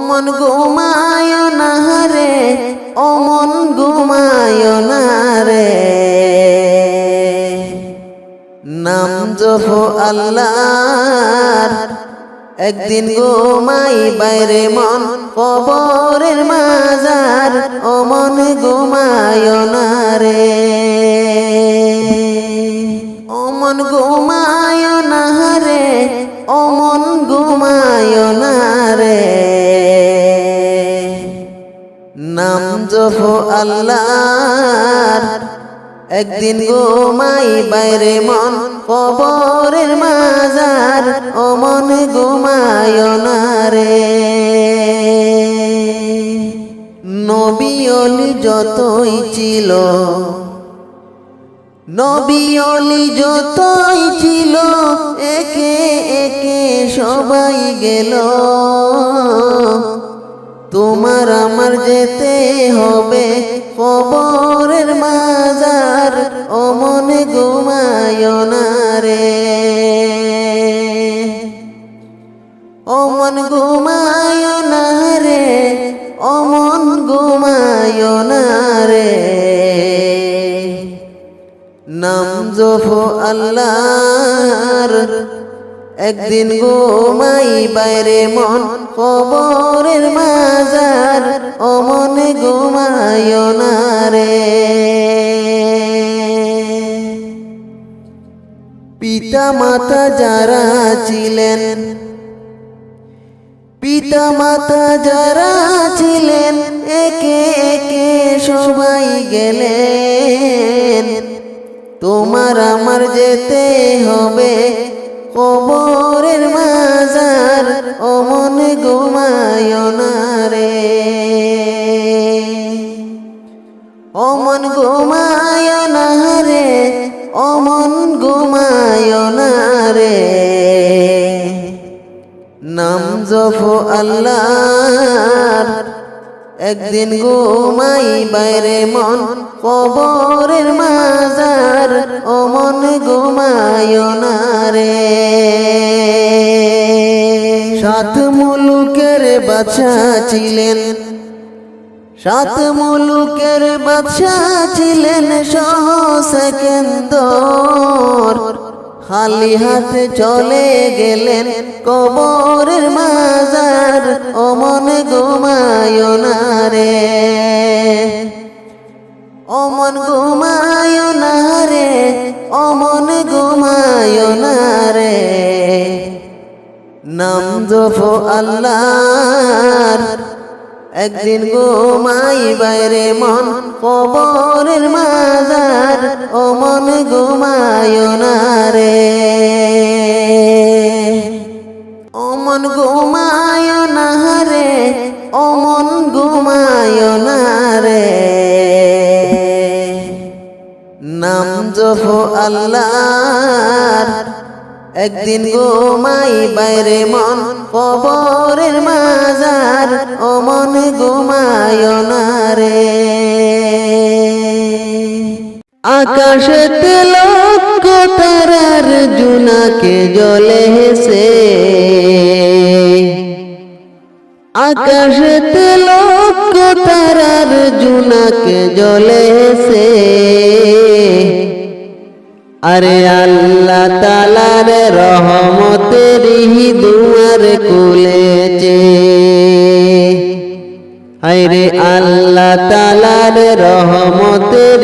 মন ঘুমায় না রে, ও মন ঘুমায় না রে, নাম জপো আল্লাহর। একদিন ঘুমাই বাইরে মন কবরের মাজার, ও মন ঘুমায় না রে, ও মন ঘুমায় না রে, ও মন ঘুমায় না রে, নাম জপো আল্লাহর। একদিন ঘুমাই বাইরে মন কবরের মাজার, ও মন ঘুমায় না রে। নবী ওলি যতই ছিল, নবী ওলি যতই ছিল, একে একে সবাই গেল। তোমার আমার যেতে হবে কবরের মাজার, ও মন ঘুমায় না রে, ও মন ঘুমায় না রে, ও মন ঘুমায় না রে, নাম জপো আল্লাহর। একদিন ঘুমাই বাইরে মন কবরের মাজার, ও মন ঘুমায় না রে। পিতা মাতা যারা ছিলেন, পিতা মাতা যারা ছিলেন, একে একে সবাই গেলেন। তোমার আমার যেতে হবে কবরের মাজার, ও মন ঘুমায় না রে, ও মন ঘুমায় না রে, ও মন ঘুমায় না রে, নাম জপো আল্লাহর। একদিন ঘুমাই বাইরে মন কবরের মাজার, ও মন ঘুমায় না রে। সাত মুলুকের বাদশা ছিলেন, সাত মুলুকের বাদশা ছিলেন, সহ সেকেন্দর খালি হাতে চলে গেলেন কবরের মাজার, ও মন ঘুমায় না রে, ও মন ঘুমায় না রে, ও মন ঘুমায় না রে, নাম জপো আল্লাহর। একদিন ঘুমাই বাইরে মন কবরের মাজার, ও মন ঘুমায় না রে, ও মন ঘুমায় না রে, ও মন ঘুমায় না রে, নাম জপো আল্লাহর। একদিন ঘুমাই বাইরে মন কবরের মাজার, ও মন ঘুমায় না রে। আকাশেতে লক্ষ তারার জোনাকে জ্বলে হেসে, আকাশেতে লক্ষ তারার জোনাকে জ্বলে হেসে, আরে আল্লাহ তাআলার রহমতের দুয়ার খুলেছে, আরে আল্লাহ তাআলার রহমতের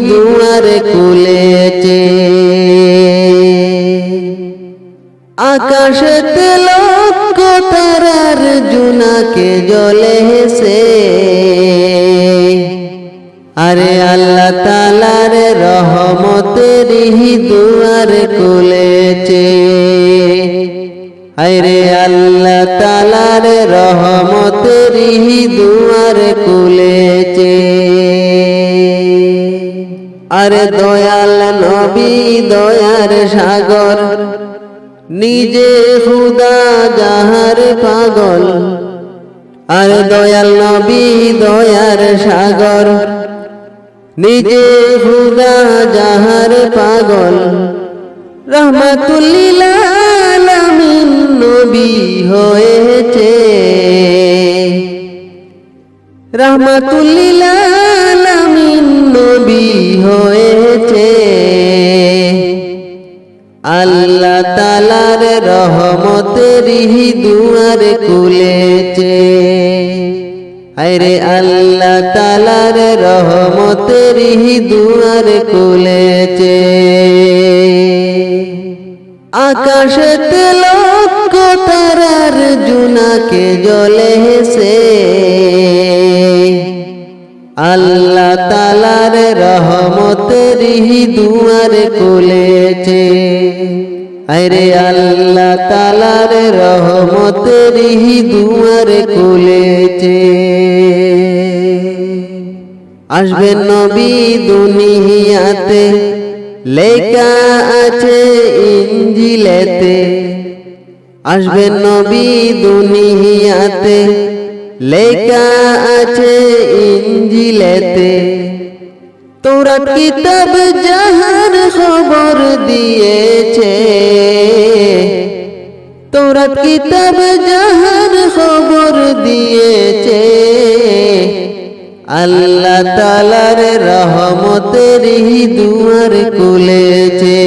দুয়ার খুলেছে। আকাশেতে লক্ষ তারার জোনাকে জ্বলে হেসে, আরে আল্লাহ তাআলার রহমতের দুয়ার খুলেছে, আরে আল্লাহ তাআলার রহমতের দুয়ার খুলেছে। আরে দয়াল নবী দয়ার সাগর, নিজে খুদা যাহার পাগল, আরে দয়াল নবী দয়ার সাগর, নিজে খুদা যাহার পাগল, রহমাতুল লিল আলামিন নবী হয়েছে। রহমাতুল্লিল আলামিন নবী হয়েছে, আল্লাহ তাআলার রহমতেরই দুয়ার খুলেছে। আরে আল্লাহ তাআলার রহমতেরই দুয়ার খুলেছে। আকাশেতে লক্ষ তারার জোনাকে জ্বলে হেসে, আল্লাহ তাআলার রহমতেরই দুয়ার খুলেছে। আরে আল্লাহ তাআলার রহমতেরই দুয়ার খুলেছে। আসবেন নবী দুনিয়াতে, লেখা আছে ইনজিলেতে। আসবেন নবী দুনিয়াতে, লেখা আছে ইনজিলেতে। তৌরাত কিতাব জাহান খবর দিয়েছে, তৌরাত কিতাব জাহান খবর দিয়েছে। আল্লাহ তাআলার রহমতেরই দুয়ার খুলেছে।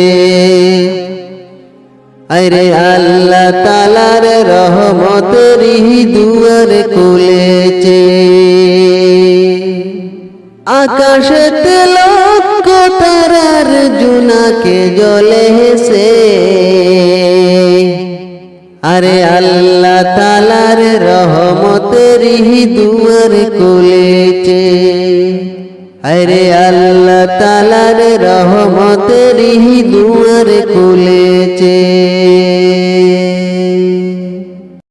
আরে আল্লাহ তাআলার রহমতেরই দুয়ার খুলেছে। আকাশেতে লক্ষ তারার জোনাকে জ্বলে হেসে, আরে আল্লাহ তাআলার রহমতেরই দুয়ার খুলেছে। আরে